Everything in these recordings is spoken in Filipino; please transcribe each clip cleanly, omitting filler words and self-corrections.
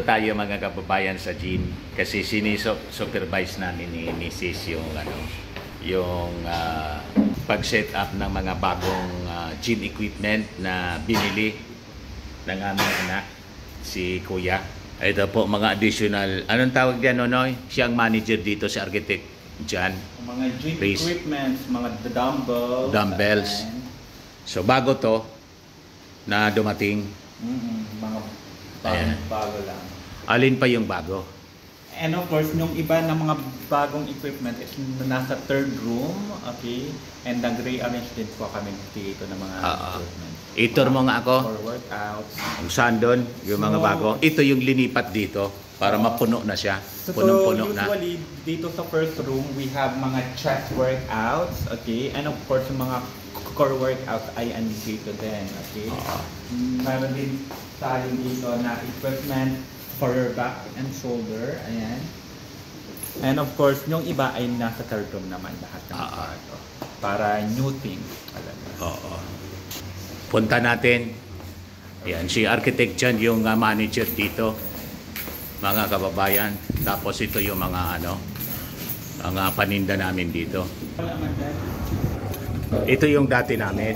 Tayo mga kababayan sa gym kasi supervise namin ni Mrs. yung pag-set up ng mga bagong gym equipment na binili ng aming anak si Kuya. Ito po mga additional, anong tawag diyan, Nonoy? Siya ang manager dito si architect Jan. Mga gym equipment, mga dumbbells. So bago to na dumating. Mga bago lang. Alin pa yung bago? And of course, yung iba ng mga bagong equipment is nasa third room, okay? And nag-rearrange din po kami dito ng mga equipment. Itur mo nga ako. For workouts. Kung saan doon, yung mga bago. Ito yung linipat dito para mapuno na siya. Punong-puno na. Usually, dito sa first room, we have mga chest workouts, okay? And of course, yung mga core workouts ay andito din, okay? Meron din tayo dito na equipment for your back and shoulder, ayan. And of course, yung iba ay nasa third room naman lahat ng kwarto. Para new thing. Punta natin. Ayan, si Architect Jan yung manager dito. Mga kababayan. Tapos ito yung mga mga paninda namin dito. Ito yung dati namin.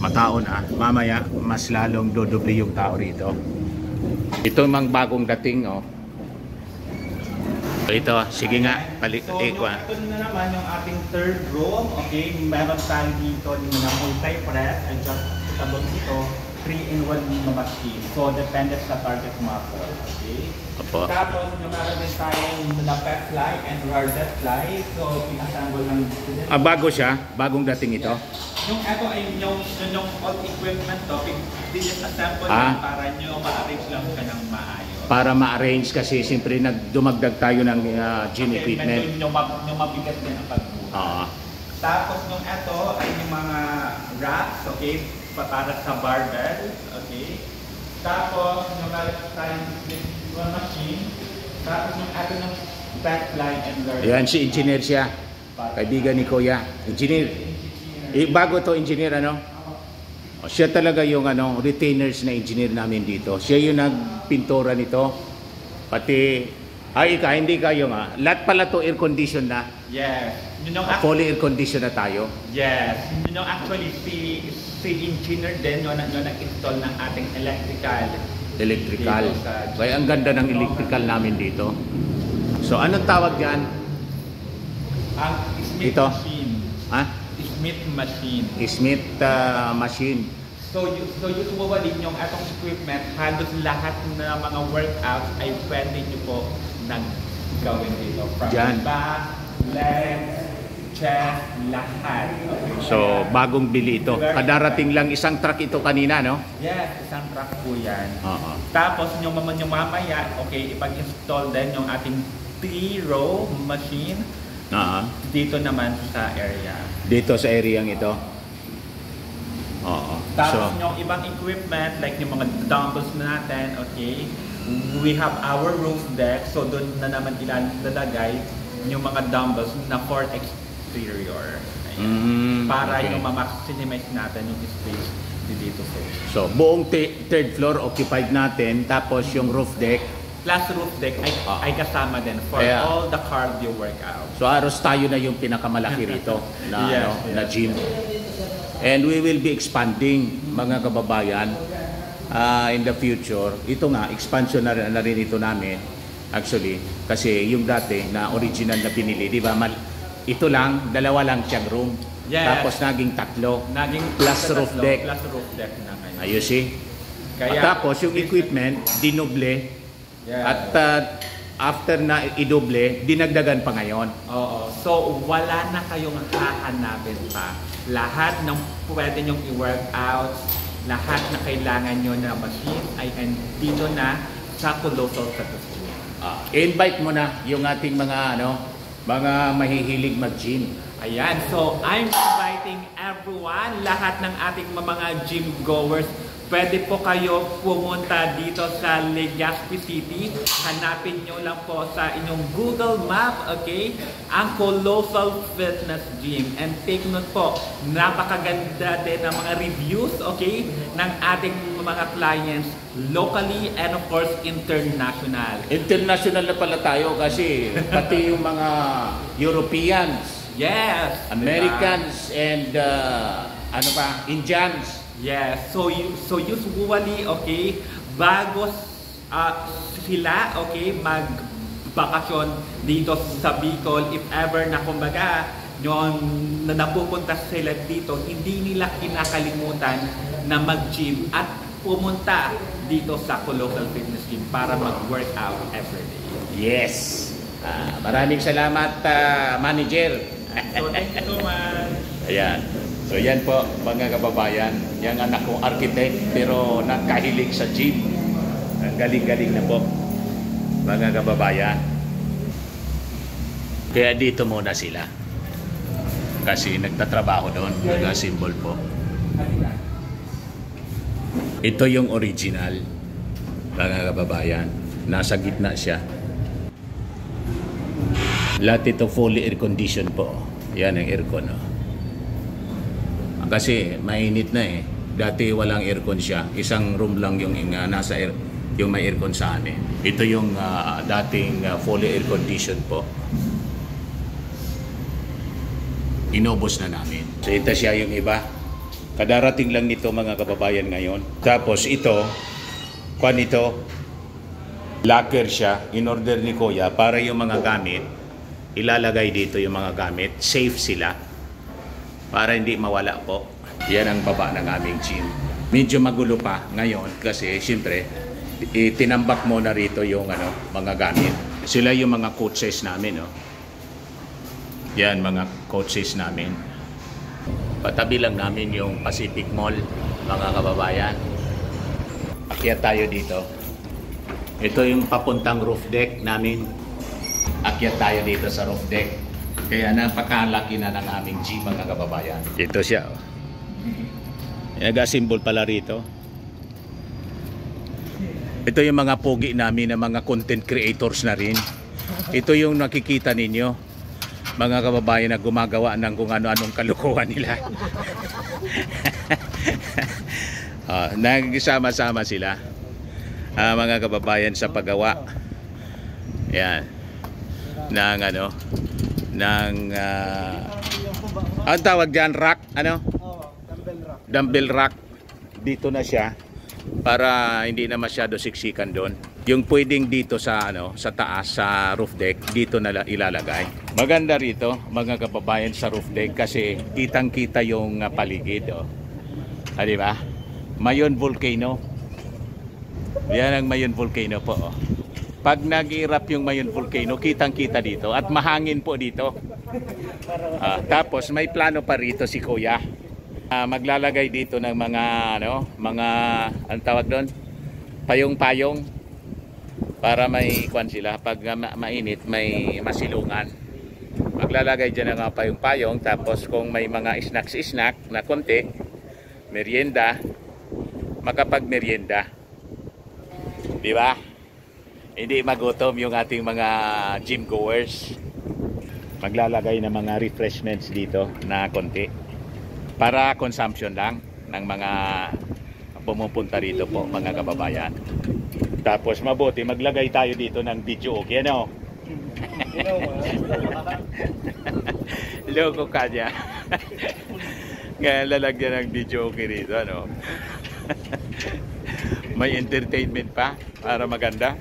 Mataon mamaya mas lalong dodoble yung tao rito. Ito mang bagong dating ito, sige nga, balik. So, ito na naman yung ating third room, okay? Meron tayo dito na multi-press, adjustable ito, 3-in-1 machine. So, depende sa target muscle, okay? Opo. Tapos, meron din tayong pet fly and rarded fly. So, pinassemble lang dito. Bago siya, bagong dating ito. Yung ito ay yung all equipment to, din-assemble lang para nyo ma-arrange lang ka ng maayos. Para ma-arrange kasi siyempre dumagdag tayo ng gym equipment. Yung mabigat din ang pagbuhat. Tapos yung ito ay yung mga racks, okay? Para sa barbell, okay? Tapos yung meron tayong machine. Tapos yung ito ng backline and learn. Yan, si engineer siya. Kaibigan ni Kuya. Engineer. Bago to engineer, siya talaga yung retainers na engineer namin dito. Siya yung nagpintura nito. Pati, hindi kayo lahat pala to air condition na. Yes. Fully air condition na tayo. Yes. Actually, si engineer din yung nag-install ng ating electrical. Kaya ang ganda ng electrical namin dito. So, anong tawag yan? Ang Smith ito? Machine. Smith machine. Smith machine. So usually yung atong equipment, halos lahat na mga workouts ay pwede nyo po nang gawin dito. From back, legs, chest, lahat. Okay. So bagong bili ito. Kadarating lang isang truck ito kanina, no? Yes, isang truck po yan. Tapos yung mamaya, okay, ipag-install din yung ating 3-row machine. Dito naman sa area. Dito sa area ito. Tapos yung ibang equipment like yung mga dumbbells natin, okay? We have our roof deck, so doon na naman ilalagay yung mga dumbbells na for exterior. Para yung ma-maximize natin yung space dito. So buong third floor occupied natin, tapos yung roof deck plus roof deck ay kasama din for all the cardio workout. So aros tayo na yung pinakamalaki rito na na gym. And we will be expanding mga kababayan in the future. Ito nga expansion na rin ito namin actually kasi yung dati na original na pinili, di ba? Ito lang, dalawa lang siyang room. Tapos naging tatlo. Plus roof deck. Plus roof deck na ngayon. Ayun tapos yung equipment dinoble. At after na idoble, dinagdagan pa ngayon. So wala na kayong hahanapin pa. Lahat ng pwede nyong i-workout, lahat na kailangan nyo na machine ay dito na sa Colossal Fitness. Invite mo na yung ating mga mga mahihilig mag-gym. Ayan, so I'm inviting everyone, lahat ng ating mga gym goers. Pwede po kayo pumunta dito sa Legazpi City. Hanapin nyo lang po sa inyong Google Map, okay? Ang Colossal Fitness Gym. And take note po, napakaganda din ng mga reviews, okay? Ng ating mga clients locally and of course international. International na pala tayo kasi pati yung mga Europeans, Yes. Americans, and ano pa, Indians. Yes. So usually, okay, bago sila, okay, magbakasyon dito sa Bicol, if ever na kumbaga, yung napupunta sila dito, hindi nila kinakalimutan na mag-gym at pumunta dito sa Colloquial Fitness Gym para mag-workout every day. Yes. Maraming salamat, manager. So thank you so much. Ayan. So yan po mga kababayan, yung anak ko architect pero nakahilig sa gym. Ang galing-galing na po mga kababayan. Kaya dito muna sila. Kasi nagtatrabaho doon, nag-symbol po. Ito yung original mga kababayan. Nasa gitna siya. Lahat ito fully air condition po. Yan ang aircon. No? Kasi mainit na eh. Dati walang aircon siya. Isang room lang yung nasa yung may aircon sa amin. Ito yung dating fully air condition po. Inubos na namin. So ito siya yung iba. Kadarating lang nito mga kababayan ngayon. Tapos ito, locker siya. In order ni Kuya para yung mga gamit ilalagay dito yung mga gamit, safe sila para hindi mawala po. Yan ang baba ng aming gym. Medyo magulo pa ngayon kasi siyempre tinambak mo na rito yung mga gamit. Sila yung mga coaches namin, no? Yan mga coaches namin. Patabi lang namin yung Pacific Mall, mga kababayan. Akyat tayo dito. Ito yung papuntang roof deck namin. Akyat tayo dito sa roof deck. Kaya napakalaki na ng aming gym mga kababayan. Ito siya. Oh. Nag-symbol pala rito. Ito yung mga pogi namin na mga content creators na rin. Ito yung nakikita ninyo. Mga kababayan na gumagawa ng kung ano-anong kalukuhan nila. Nagsama-sama sila. Mga kababayan sa paggawa. Yan. Ang tawag dyan, rack, dumbbell rack. Dito na siya para hindi na masyado siksikan doon. Yung pwedeng dito sa sa taas sa roof deck, dito na ilalagay. Maganda rito mga kababayan sa roof deck kasi kitang-kita yung paligid, oh. Di ba? Mayon Volcano. Yan ang Mayon Volcano po, oh. Pag nag-erupt yung Mayon Volcano, kitang-kita dito at mahangin po dito. Tapos may plano pa rito si Kuya. Maglalagay dito ng mga ang tawag doon, payong-payong para may sila pag mainit, may masilungan. Maglalagay diyan ng payong-payong, tapos kung may mga snacks na konti, merienda, makapag-merienda. Di ba? Hindi magutom yung ating mga gym goers. Maglalagay ng mga refreshments dito na konti para consumption lang ng mga pumupunta rito po mga kababayan. Tapos mabuti maglagay tayo dito ng video, okay, ano? Loko ka niya. Ngayon lalagyan ng video, okay rito, ano? May entertainment pa para maganda.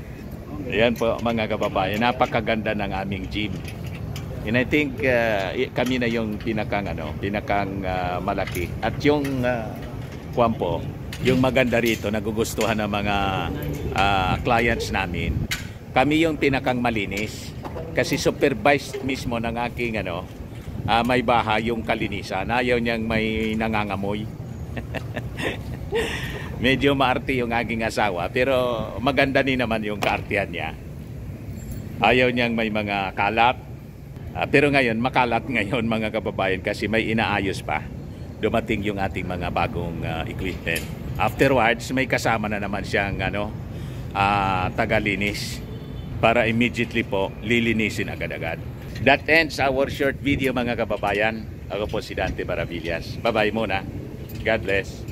Ayan po mga kababayan, napakaganda ng aming gym. And I think kami na yung pinakang malaki. At yung yung maganda rito, nagugustuhan ng mga clients namin. Kami yung pinakang malinis. Kasi supervised mismo ng aking may bahay yung kalinisan. Ayaw niyang may nangangamoy. Medyo maarte yung aking asawa pero maganda din naman yung kaartihan niya. Ayaw niyang may mga kalat. Pero ngayon, makalat ngayon mga kababayan kasi may inaayos pa. Dumating yung ating mga bagong equipment. Afterwards, may kasama na naman siyang tagalinis para immediately po lilinisin agad-agad. That ends our short video mga kababayan. Ako po si Dante Maravillas. Bye-bye muna. God bless.